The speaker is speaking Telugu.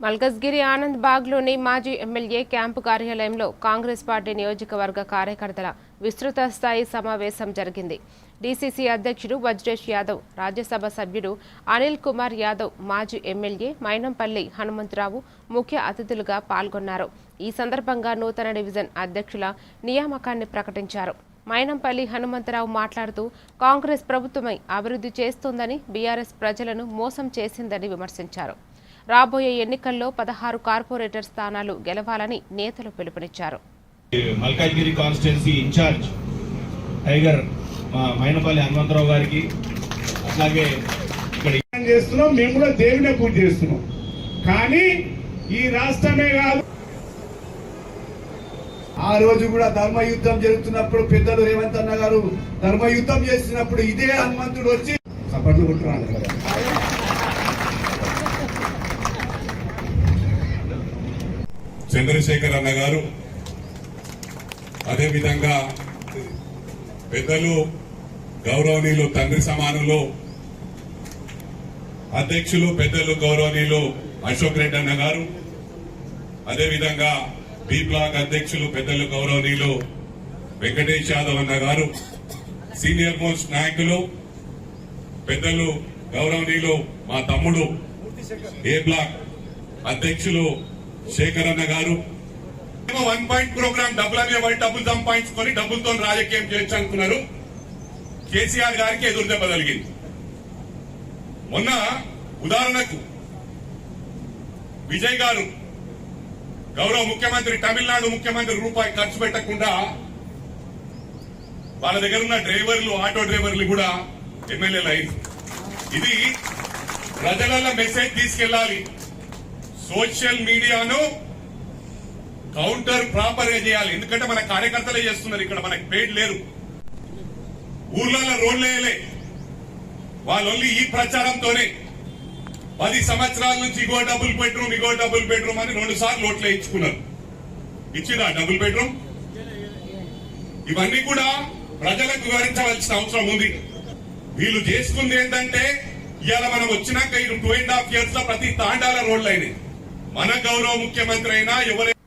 మల్కజ్గిరి ఆనంద్ బాగ్లోని మాజీ ఎమ్మెల్యే క్యాంపు కార్యాలయంలో కాంగ్రెస్ పార్టీ నియోజకవర్గ కార్యకర్తల విస్తృత స్థాయి సమావేశం జరిగింది. డీసీసీ అధ్యక్షుడు వజ్రేష్ యాదవ్, రాజ్యసభ సభ్యుడు అనిల్ కుమార్ యాదవ్, మాజీ ఎమ్మెల్యే మైనంపల్లి హనుమంతరావు ముఖ్య అతిథులుగా పాల్గొన్నారు. ఈ సందర్భంగా నూతన డివిజన్ అధ్యక్షుల నియామకాన్ని ప్రకటించారు. మైనంపల్లి హనుమంతరావు మాట్లాడుతూ కాంగ్రెస్ ప్రభుత్వమై అభివృద్ధి చేస్తోందని, బీఆర్ఎస్ ప్రజలను మోసం చేసిందని విమర్శించారు. రాబోయే ఎన్నికల్లో 16 కార్పొరేటర్ స్థానాలు గెలవాలని నేతలు పిలుపునిచ్చారు. Malkajgiri constituency incharge tiger Mynampally Hanumantharao గారికి, అలాగే ఇక్కడ చేస్తున్నాం, మేము కూడా దేవునే పూజ చేస్తున్నాం. కానీ ఈ రాష్ట్రమే కాదు, ఆ రోజు కూడా ధర్మయుద్ధం జరుగుతున్నప్పుడు పెద్దలు రేవంత్ అన్న గారు ధర్మయుద్ధం చేస్తున్నప్పుడు ఇదే హనుమంతుడు వచ్చి సపర్లు కొట్టున్నాడు కదా. చంద్రశేఖర్ అన్న గారు, అదేవిధంగా పెద్దలు గౌరవనీయులు తండ్రి సమానులు అధ్యక్షులు పెద్దలు గౌరవనీయులు అశోక్ రెడ్డి అన్న గారు, అదేవిధంగా బి బ్లాక్ అధ్యక్షులు పెద్దలు గౌరవనీయులు వెంకటేష్ యాదవ్ అన్న గారు, సీనియర్ మోస్ట్ నాయకులు పెద్దలు గౌరవనీయులు మా తమ్ముడు ఏ బ్లాక్ అధ్యక్షులు శేఖర్ అన్న గారు, 1 పాయింట్ ప్రోగ్రామ్ డబ్బులు సంపాదించుకొని డబ్బులతో రాజకీయం చేయొచ్చు అనుకున్నారు. కేసీఆర్ గారికి ఎదురు దెబ్బ కలిగింది. మొన్న ఉదాహరణకు విజయ్ గారు, గౌరవ ముఖ్యమంత్రి, తమిళనాడు ముఖ్యమంత్రి రూపాయి ఖర్చు పెట్టకుండా వాళ్ళ దగ్గర ఉన్న డ్రైవర్లు, ఆటో డ్రైవర్లు కూడా ఎమ్మెల్యేలు అయింది. ఇది ప్రజలలో మెసేజ్ తీసుకెళ్లాలి. సోషల్ మీడియాను కౌంటర్ ప్రాపర్ గా చేయాలి. ఎందుకంటే మన కార్యకర్తలే చేస్తున్నారు, ఇక్కడ మనకు పెయిడ్ లేరు. ఊర్లలో రోడ్లు వేయలే వాళ్ళు, ఓన్లీ ఈ ప్రచారంతోనే 10 సంవత్సరాల నుంచి ఇగో డబుల్ బెడ్రూమ్ అని 2 సార్లు ఓట్లు వేయించుకున్నారు. ఇచ్చిరా డబుల్ బెడ్రూమ్? ఇవన్నీ కూడా ప్రజలకు వివరించవలసిన అవసరం ఉంది. వీళ్ళు చేసుకుంది ఏంటంటే, ఇవాళ మనం వచ్చినాక 2.5 years లో ప్రతి తాండాల రోడ్లు అయినాయి. మన గౌరవ ముఖ్యమంత్రి అయినా ఎవరైనా